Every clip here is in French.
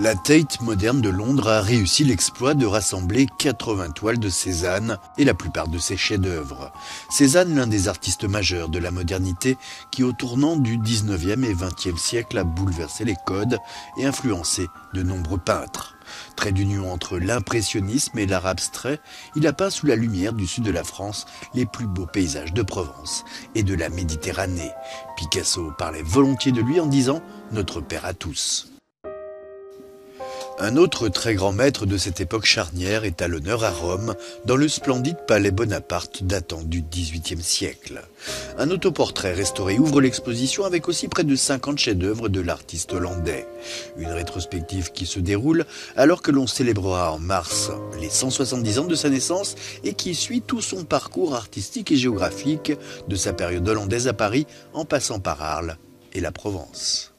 La Tate moderne de Londres a réussi l'exploit de rassembler 80 toiles de Cézanne et la plupart de ses chefs-d'œuvre. Cézanne, l'un des artistes majeurs de la modernité qui, au tournant du 19e et 20e siècle, a bouleversé les codes et influencé de nombreux peintres. Trait d'union entre l'impressionnisme et l'art abstrait, il a peint sous la lumière du sud de la France les plus beaux paysages de Provence et de la Méditerranée. Picasso parlait volontiers de lui en disant « notre père à tous ». Un autre très grand maître de cette époque charnière est à l'honneur à Rome, dans le splendide palais Bonaparte datant du XVIIIe siècle. Un autoportrait restauré ouvre l'exposition avec aussi près de 50 chefs-d'œuvre de l'artiste hollandais. Une rétrospective qui se déroule alors que l'on célébrera en mars les 170 ans de sa naissance et qui suit tout son parcours artistique et géographique de sa période hollandaise à Paris en passant par Arles et la Provence.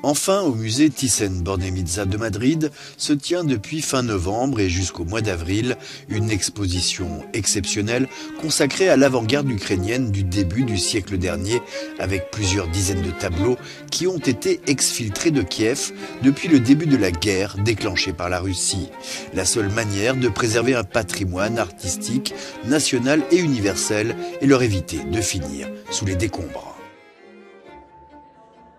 Enfin, au musée Thyssen-Bornemisza de Madrid se tient depuis fin novembre et jusqu'au mois d'avril une exposition exceptionnelle consacrée à l'avant-garde ukrainienne du début du siècle dernier avec plusieurs dizaines de tableaux qui ont été exfiltrés de Kiev depuis le début de la guerre déclenchée par la Russie. La seule manière de préserver un patrimoine artistique national et universel et leur éviter de finir sous les décombres.